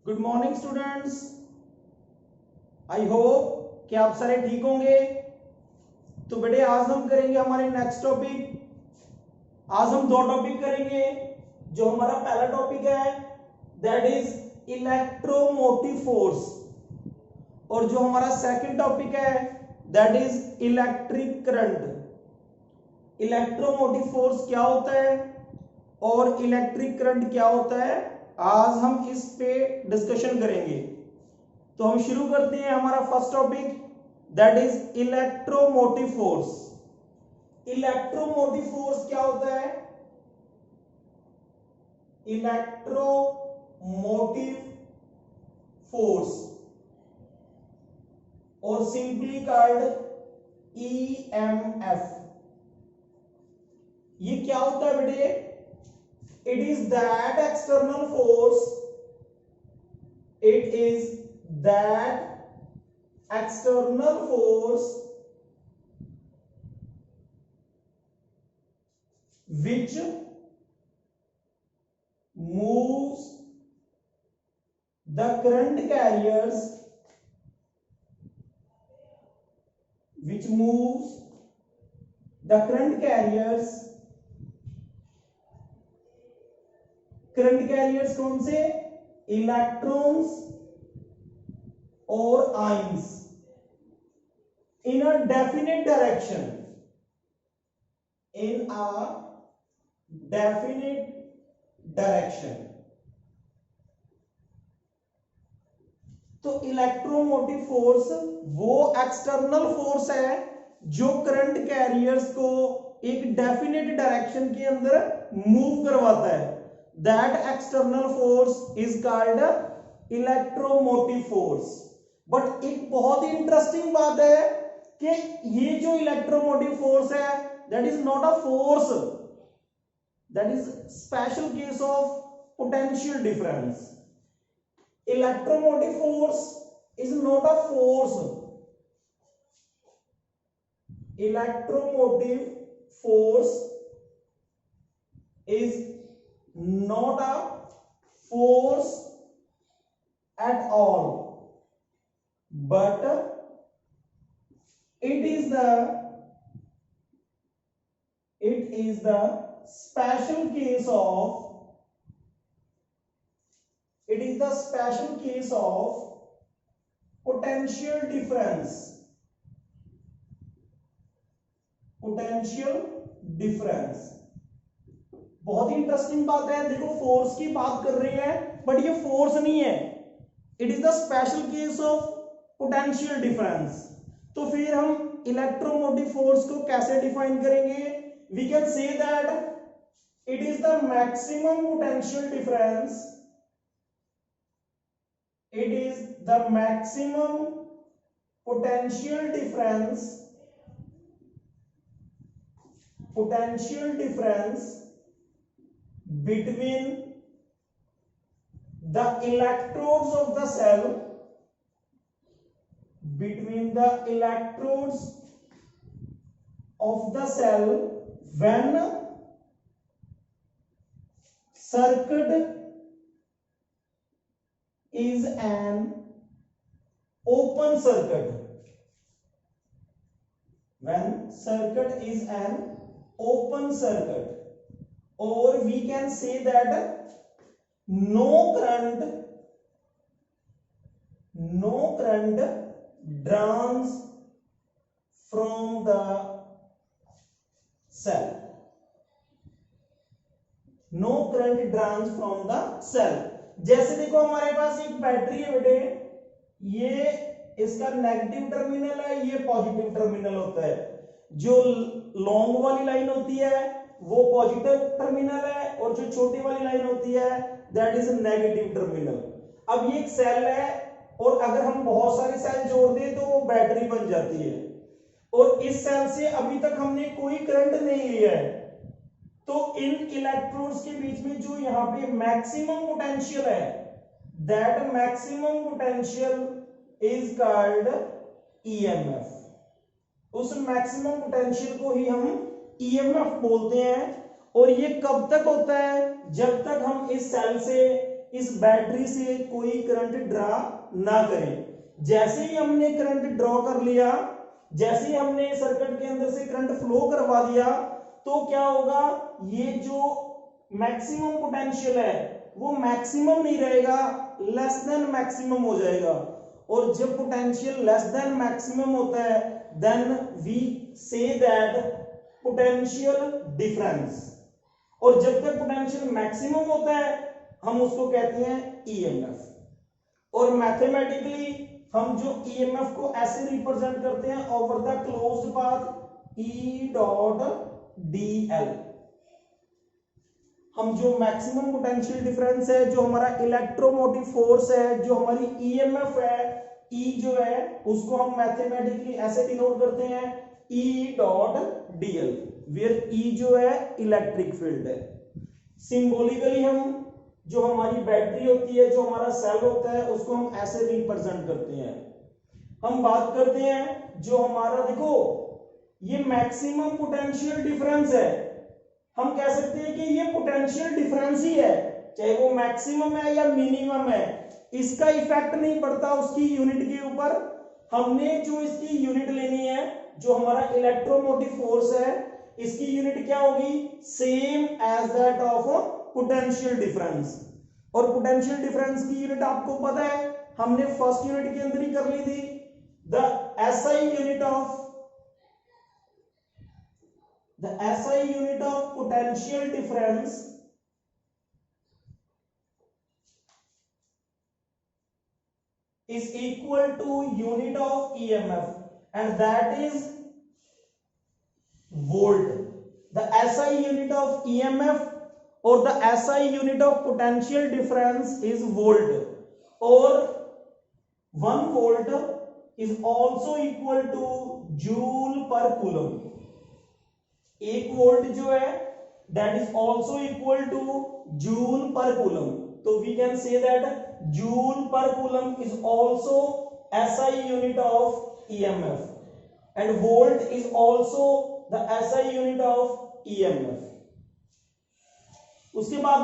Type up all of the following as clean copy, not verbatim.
Good morning students. I hope कि आप सारे ठीक होंगे। तो बेटे आज हम करेंगे हमारे नेक्स्ट टॉपिक। आज हम दो टॉपिक करेंगे। जो हमारा पहला टॉपिक है दैट इज इलेक्ट्रोमोटिव फोर्स, और जो हमारा सेकंड टॉपिक है that is electric current. Electromotive force क्या होता है और इलेक्ट्रिक करंट क्या होता है, आज हम इस पे डिस्कशन करेंगे। तो हम शुरू करते हैं हमारा first topic that is electromotive force. Electromotive force क्या होता है? इलेक्ट्रोमोटिव फोर्स और सिंपली कॉल्ड ईएमएफ। ये क्या होता है बेटे? It is that external force, it is that external force which moves the current carriers, which moves the current carriers, current carriers कौन से? इलेक्ट्रॉन्स और ions in a definite direction, in a definite direction. तो electromotive force वो external force है जो current carriers को एक definite direction के अंदर मूव करवाता है। That external force is called electromotive force। But एक बहुत ही इंटरेस्टिंग बात है कि ये जो इलेक्ट्रोमोटिव फोर्स है that is not a force, that is special case of potential difference। electromotive force is not a force, electromotive force is not a force at all, but it is the special case of, it is the special case of potential difference, potential difference। बहुत ही interesting बात है। देखो force की बात कर रहे हैं but ये फोर्स नहीं है, it is the special case of potential difference. तो फिर हम इलेक्ट्रोमोटिव फोर्स को कैसे डिफाइन करेंगे? We can say that it is the maximum potential difference, it is the maximum potential difference, potential difference between the electrodes of the cell, between the electrodes of the cell when circuit is an open circuit, when circuit is an open circuit, or we can say that no current draws from the cell, no current draws from the cell। जैसे देखो हमारे पास एक battery है बेटे, ये इसका negative terminal है, ये पॉजिटिव टर्मिनल होता है। जो लॉन्ग वाली लाइन होती है वो पॉजिटिव टर्मिनल है और जो छोटी वाली लाइन होती है दैट इज नेगेटिव टर्मिनल। अब ये एक सेल है और अगर हम बहुत सारी सेल जोड़ दें तो वो बैटरी बन जाती है, और इस सेल से अभी तक हमने कोई करंट नहीं लिया है। तो इन इलेक्ट्रोड्स के बीच में जो यहाँ पे मैक्सिमम पोटेंशियल है that maximum potential is called EMF. उस मैक्सिमम पोटेंशियल को ही हम ईएमएफ बोलते हैं। और ये कब तक होता है? जब तक हम इस सेल से इस बैटरी से कोई करंट ड्रा ना करें। जैसे ही हमने करंट ड्रॉ कर लिया, जैसे ही हमने सर्किट के अंदर से करंट फ्लो करवा दिया, तो क्या होगा, ये जो मैक्सिमम पोटेंशियल है वो मैक्सिमम नहीं रहेगा, लेस देन मैक्सिमम हो जाएगा। और जब पोटेंशियल लेस देन मैक्सिमम होता है, then we say that potential difference. और जब तक पोटेंशियल मैक्सिमम होता है हम उसको कहते हैं ईएमएफ। और मैथमेटिकली हम जो ईएमएफ को ऐसे रिप्रेजेंट करते हैं, over the closed path E dot DL. हम जो मैक्सिमम पोटेंशियल डिफरेंस है, जो हमारा इलेक्ट्रोमोटिव फोर्स है, जो हमारी ईएमएफ है, ई जो है उसको हम मैथमेटिकली ऐसे डिनोट करते हैं ई डॉट डीएल, वेयर ई जो है इलेक्ट्रिक फील्ड है। सिंबॉलिकली हम जो हमारी बैटरी होती है, जो हमारा सेल होता है, उसको हम ऐसे रिप्रेजेंट करते हैं। हम बात करते हैं जो हमारा, देखो ये मैक्सिमम पोटेंशियल डिफरेंस है, हम कह सकते हैं कि ये पोटेंशियल डिफरेंस ही है, चाहे वो मैक्सिमम है या मिनिमम है, इसका इफेक्ट नहीं पड़ता उसकी यूनिट के ऊपर। हमने जो इसकी यूनिट लेनी है, जो हमारा इलेक्ट्रोमोटिव फोर्स है, इसकी यूनिट क्या होगी, same as that of potential difference. और पोटेंशियल डिफरेंस की यूनिट आपको पता है, हमने फर्स्ट यूनिट के अंदर ही कर ली थी, the SI unit of potential difference is equal to unit of EMF, and that is volt. The SI unit of EMF or the SI unit of potential difference is volt, or 1 volt is also equal to joule per coulomb. 1 volt जो है that is also equal to joule per coulomb. So we can say that joule per coulomb is also SI unit of EMF, and volt is also the SI unit of EMF. उसके बाद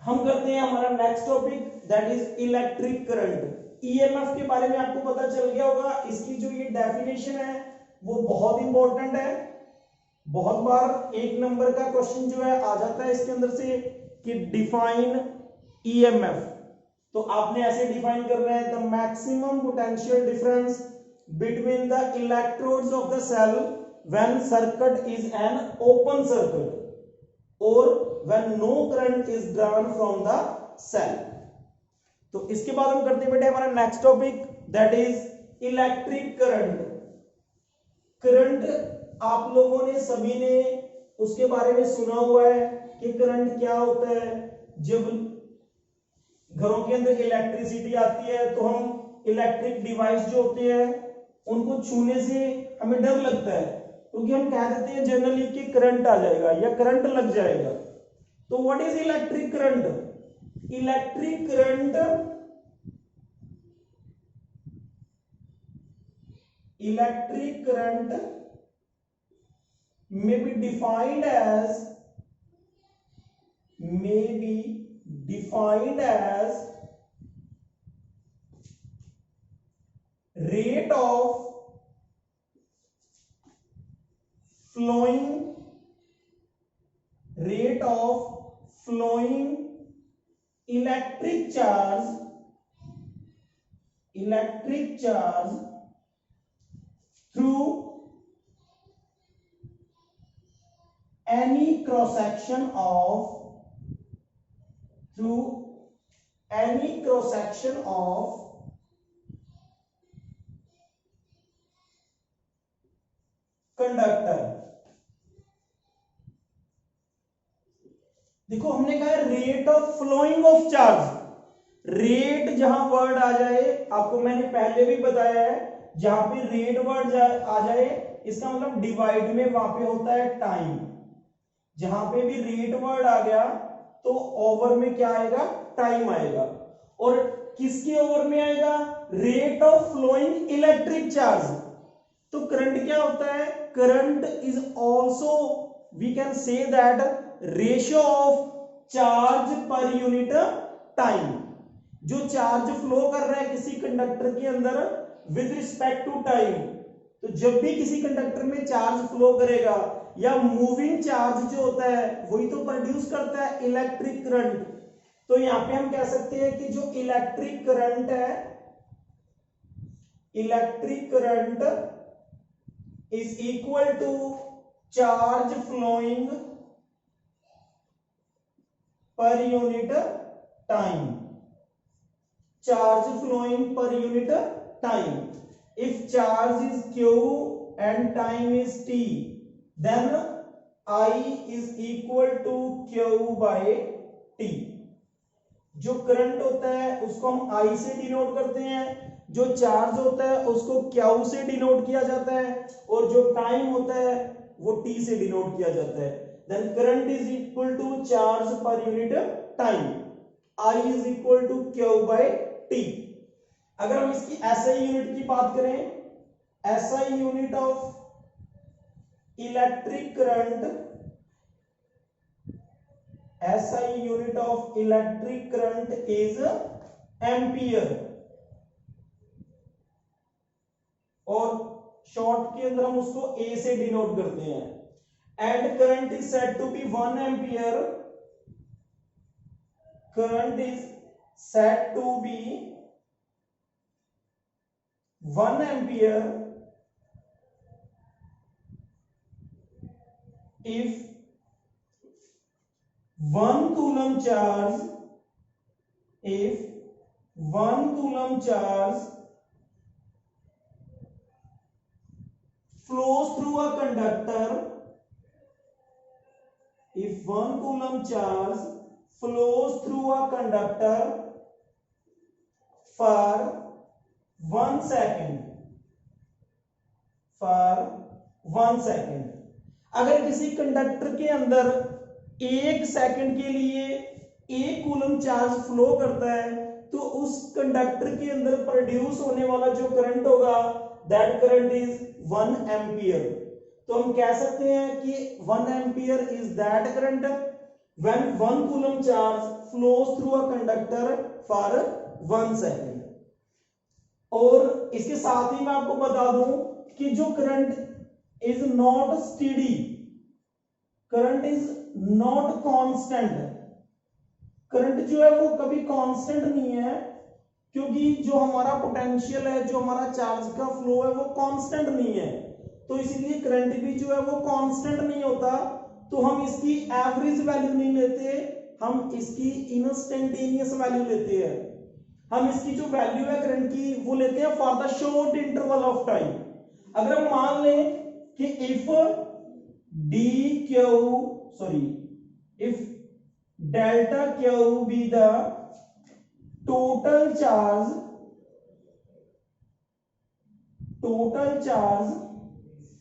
हम करते हैं हमारा next topic, that is electric current. EMF के बारे में आपको पता चल गया होगा, इसकी जो ये डेफिनेशन है वो बहुत इंपॉर्टेंट है। बहुत बार 1 नंबर का क्वेश्चन जो है आ जाता है इसके अंदर से कि डिफाइन ईएमएफ, तो आपने ऐसे डिफाइन करना है, the maximum potential difference between the electrodes of the cell when circuit is an open circuit और when no current is drawn from the cell. तो इसके बाद हम करते बेटे हमारा next topic, that is electric current. Current आप लोगों ने सभी ने उसके बारे में सुना हुआ है कि करंट क्या होता है। जब घरों के अंदर इलेक्ट्रिसिटी आती है तो हम इलेक्ट्रिक डिवाइस जो होते हैं उनको छूने से हमें डर लगता है, क्योंकि हम कह देते हैं जनरली कि करंट आ जाएगा या करंट लग जाएगा। तो what is electric current? Electric current may be defined as rate of flowing electric charge through any cross section of conductor. देखो हमने कहा rate of flowing of charge. Rate जहां वर्ड आ जाए, आपको मैंने पहले भी बताया है, जहां पे रेट वर्ड आ जाए इसका मतलब डिवाइड में वहां पे होता है टाइम। जहां पे भी रेट वर्ड आ गया तो ओवर में क्या आएगा, टाइम आएगा। और किसके ओवर में आएगा, rate of flowing electric charge. तो करंट क्या होता है, current is also we can say that ratio of charge per unit time. जो चार्ज फ्लो कर रहा है किसी कंडक्टर के अंदर विद रिस्पेक्ट टू टाइम, तो जब भी किसी कंडक्टर में चार्ज फ्लो करेगा या मूविंग चार्ज जो होता है वही तो प्रोड्यूस करता है इलेक्ट्रिक करंट। तो यहां पे हम कह सकते हैं कि जो इलेक्ट्रिक करंट है, electric current is equal to charge flowing per unit time, charge flowing per unit time. If charge is q and time is t, then I is equal to q by t. जो current होता है उसको हम I से denote करते हैं, जो charge होता है उसको Q से डिनोट किया जाता है, और जो टाइम होता है वो T से डिनोट किया जाता है। Then current is equal to charge per unit time. I is equal to Q by T. अगर हम इसकी SI यूनिट की बात करें, SI unit of electric current, SI unit of electric current is ampere, और शॉर्ट के अंदर हम उसको A से डिनोट करते हैं। And current is said to be 1 ampere, current is said to be 1 ampere if 1 coulomb charge, if 1 coulomb charge flows through a conductor, if 1 coulomb charge flows through a conductor for 1 second, for 1 second। अगर किसी conductor के अंदर 1 second के लिए 1 coulomb charge flow करता है, तो उस कंडक्टर के अंदर प्रोड्यूस होने वाला जो करंट होगा दैट करंट इज 1 एम्पियर। तो हम कह सकते हैं कि 1 ampere is that current when 1 coulomb charge flows through a conductor for 1 second। और इसके साथ ही मैं आपको बता दूं कि जो current is not steady, current is not constant, current जो है वो कभी कांस्टेंट नहीं है, क्योंकि जो हमारा पोटेंशियल है, जो हमारा चार्ज का फ्लो है वो कांस्टेंट नहीं है, तो इसलिए करंट भी जो है वो कांस्टेंट नहीं होता। तो हम इसकी एवरेज वैल्यू नहीं लेते, हम इसकी इंस्टेंटेनियस वैल्यू लेते हैं। हम इसकी जो वैल्यू है करंट की वो लेते हैं for the short interval of time. अगर हम मान लें कि if delta Q be the total charge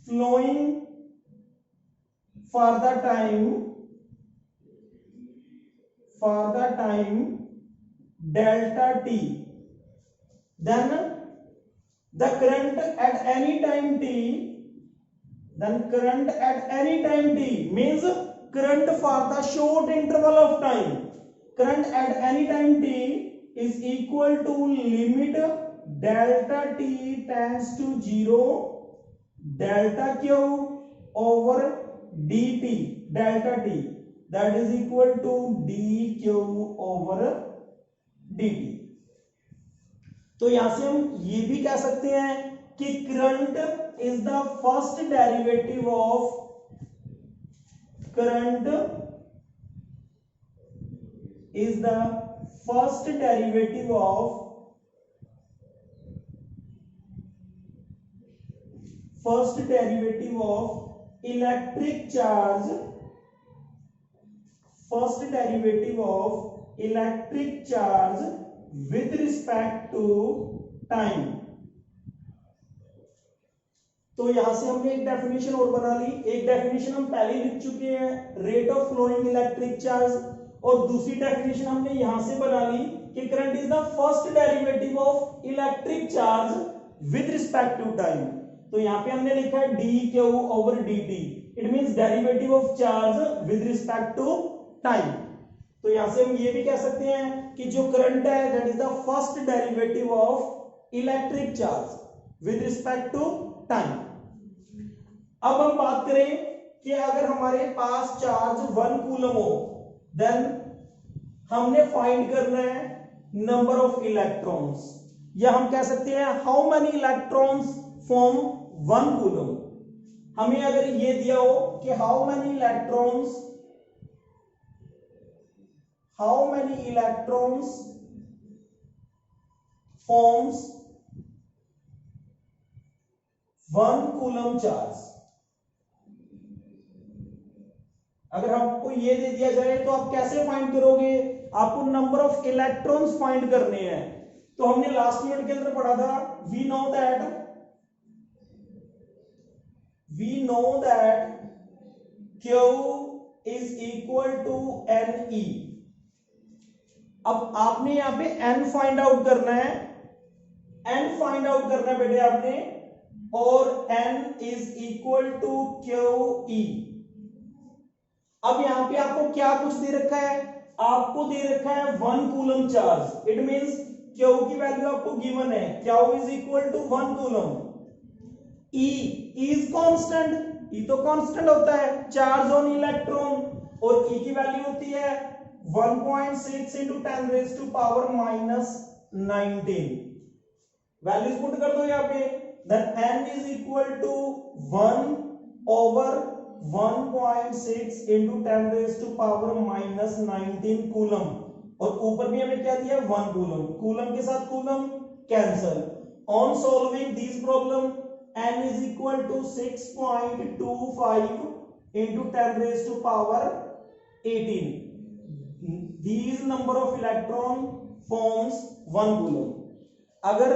flowing for the time delta t, then the current at any time t, means current for the short interval of time, current at any time t is equal to limit delta t tends to 0 delta q over dt, delta t that is equal to dq over dt। तो यहां से हम ये भी कह सकते हैं कि current is the first derivative of electric charge, with respect to time। तो यहां से हमने एक डेफिनेशन और बना ली, एक डेफिनेशन हम पहले लिख चुके हैं, rate of flowing electric charge, और दूसरी डेफिनेशन हमने यहां से बना ली कि current is the first derivative of electric charge with respect to time. तो यहां पे हमने लिखा है D Q over D T, it means derivative of charge with respect to time. तो यहां से हम ये भी कह सकते हैं कि जो करंट है that is the first derivative of electric charge with respect to time. अब हम बात करें कि अगर हमारे पास चार्ज 1 कूलम हो देन हमने फाइंड करना है नंबर ऑफ इलेक्ट्रॉन्स, या हम कह सकते हैं how many electrons form 1 coulomb. हमें अगर ये दिया हो कि how many electrons forms 1 coulomb charge, अगर आपको ये दे दिया जाए तो आप कैसे फाइंड करोगे? आपको नंबर ऑफ इलेक्ट्रॉन्स फाइंड करने हैं। तो हमने लास्ट यूनिट के अंदर पढ़ा था we know that Q is equal to NE। अब आपने यहां पे N फाइंड आउट करना है, बेटे आपने, और N is equal to QE। अब यहां पे आपको क्या कुछ दे रखा है? आपको दे रखा है 1 coulomb charge. It means Q की वैल्यू आपको गिवन है, Q is equal to 1 coulomb. E is constant, E तो कांस्टेंट होता है चार्ज ऑन इलेक्ट्रॉन, और E की वैल्यू होती है 1.6 into 10 raised to power -19। Values put कर दो यहाँ पे, then N is equal to 1 over 1.6 into 10 raised to power -19 coulomb, और ऊपर भी हमें क्या दिया? 1 कूलम। कूलम के साथ coulomb cancel. On solving this problem N is equal to 6.25 into 10 raised to power 18। These number of electron forms 1 coulomb. अगर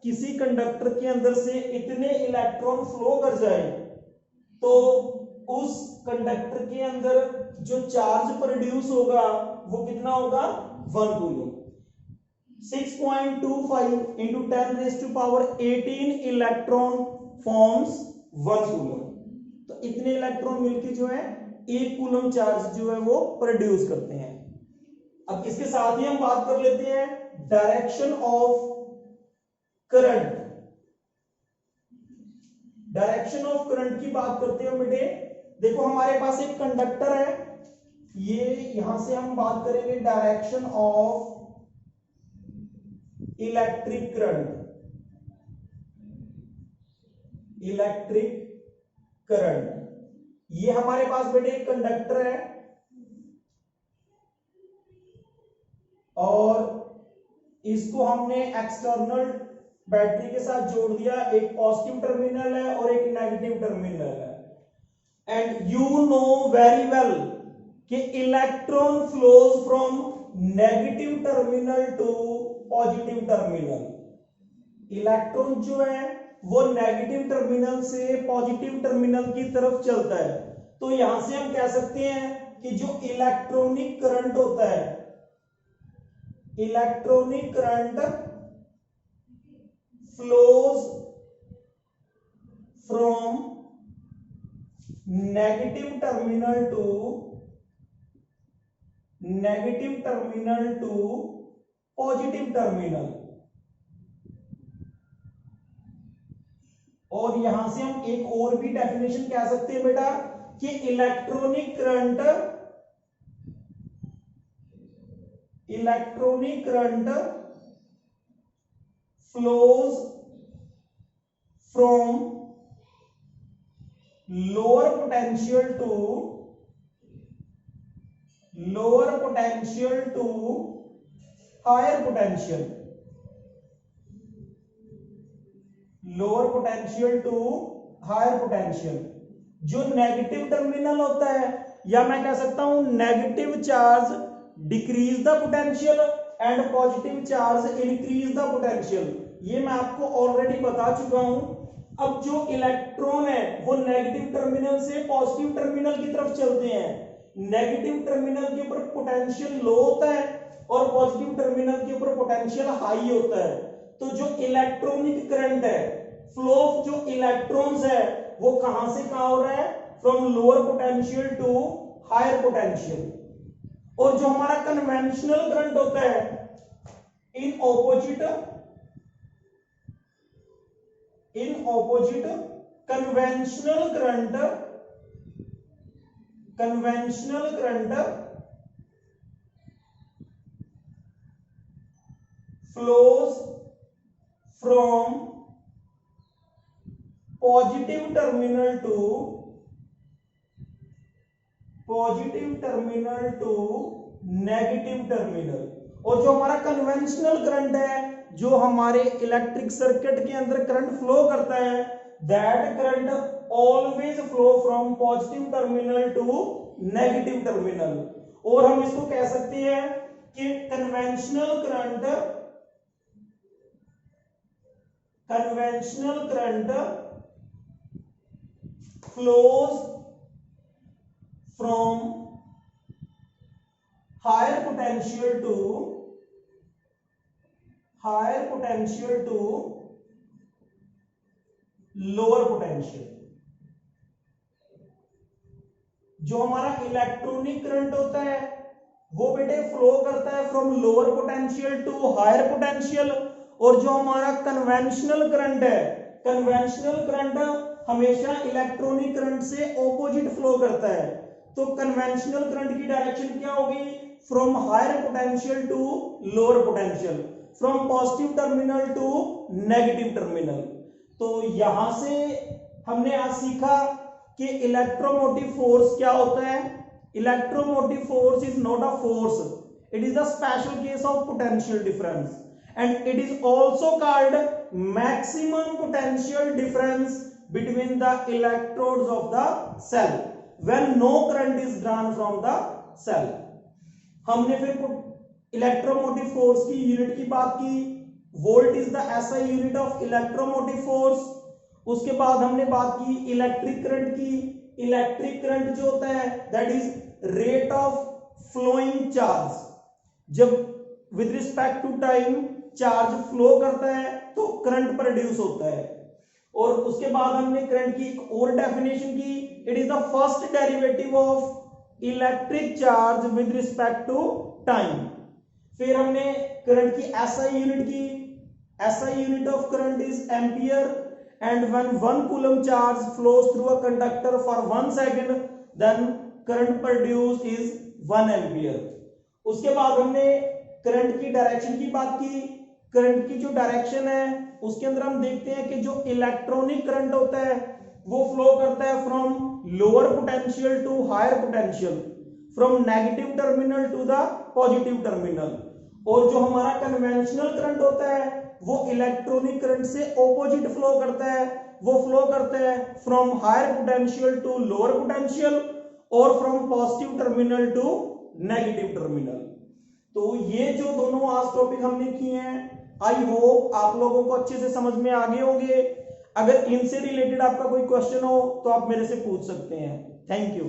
किसी कंडक्टर के अंदर से इतने इलेक्ट्रॉन फ्लो कर जाए तो उस कंडक्टर के अंदर जो चार्ज प्रोड्यूस होगा वो कितना होगा? 1 coulomb. 6.25 into 10 raised to power 18 electron forms 1 coulomb. तो इतने इलेक्ट्रॉन मिलके जो है 1 कूलम चार्ज जो है वो प्रोड्यूस करते हैं। अब इसके साथ ही हम बात कर लेते हैं direction of current. Direction of current की बात करते हैं बेटे। देखो हमारे पास एक कंडक्टर है, ये यहां से हम बात करेंगे डायरेक्शन ऑफ इलेक्ट्रिक करंट। ये हमारे पास बेटे एक कंडक्टर है और इसको हमने एक्सटर्नल बैटरी के साथ जोड़ दिया। एक पॉजिटिव टर्मिनल है और एक नेगेटिव टर्मिनल है। And you know very well कि electron flows from negative terminal to positive terminal. Electron जो है वो नेगेटिव टर्मिनल से पॉजिटिव टर्मिनल की तरफ चलता है। तो यहां से हम कह सकते हैं कि जो इलेक्ट्रॉनिक करंट होता है, electronic current flows from negative terminal to positive terminal. और यहां से हम एक और भी डेफिनेशन कह सकते हैं बेटा कि electronic current flows from lower potential to higher potential. Lower potential to higher potential. जो नेगेटिव टर्मिनल होता है, या मैं कह सकता हूं negative charge decrease the potential and positive charge increase the potential. ये मैं आपको ऑलरेडी बता चुका हूं। अब जो इलेक्ट्रॉन है वो नेगेटिव टर्मिनल से पॉजिटिव टर्मिनल की तरफ चलते हैं। नेगेटिव टर्मिनल के ऊपर पोटेंशियल लो होता है और पॉजिटिव टर्मिनल के ऊपर पोटेंशियल हाई होता है। तो जो इलेक्ट्रॉनिक करंट है, फ्लो ऑफ जो इलेक्ट्रॉन्स है वो कहां से कहां हो रहा है? From lower potential to higher potential. और जो हमारा कन्वेंशनल करंट होता है in opposite conventional current flows from positive terminal to negative terminal. और जो हमारा कन्वेंशनल करंट है जो हमारे इलेक्ट्रिक सर्किट के अंदर करंट फ्लो करता है, that current always flow from positive terminal to negative terminal. और हम इसको कह सकते हैं कि conventional current flows from higher potential to lower potential. जो हमारा इलेक्ट्रॉनिक करंट होता है वो बेटे फ्लो करता है from lower potential to higher potential. और जो हमारा कन्वेंशनल करंट है, कन्वेंशनल करंट हमेशा इलेक्ट्रॉनिक करंट से ऑपोजिट फ्लो करता है। तो कन्वेंशनल करंट की डायरेक्शन क्या होगी? From higher potential to lower potential, from positive terminal to negative terminal. तो यहां से हमने आज सीखा कि इलेक्ट्रोमोटिव फोर्स क्या होता है। Electromotive force is not a force, it is the special case of potential difference and it is also called maximum potential difference between the electrodes of the cell when no current is drawn from the cell। हमने फिर electromotive force की unit की बात की, volt is the SI unit of electromotive force. उसके बाद हमने बात की इलेक्ट्रिक करंट की। इलेक्ट्रिक करंट जो होता है that is rate of flowing charge. जब with respect to time charge flow करता है तो करंट प्रोड्यूस होता है। और उसके बाद हमने करंट की एक और डेफिनेशन की, it is the first derivative of electric charge with respect to time. फिर हमने करंट की एसआई यूनिट की, SI unit of current is ampere and when 1 coulomb charge flows through a conductor for 1 second then current produce is 1 ampere. उसके बाद हमने current की direction की बात की। करंट की जो डायरेक्शन है उसके अंदर हम देखते हैं कि जो इलेक्ट्रॉनिक करंट होता है वो फ्लो करता है from lower potential to higher potential, from negative terminal to the positive terminal. और जो हमारा कन्वेंशनल करंट होता है वो इलेक्ट्रॉनिक करंट से ऑपोजिट फ्लो करता है, वो फ्लो करता है from higher potential to lower potential और from positive terminal to negative terminal. तो ये जो दोनों आज टॉपिक हमने किए हैं, आई होप आप लोगों को अच्छे से समझ में आ गए होंगे। अगर इनसे रिलेटेड आपका कोई क्वेश्चन हो तो आप मेरे से पूछ सकते हैं। Thank you.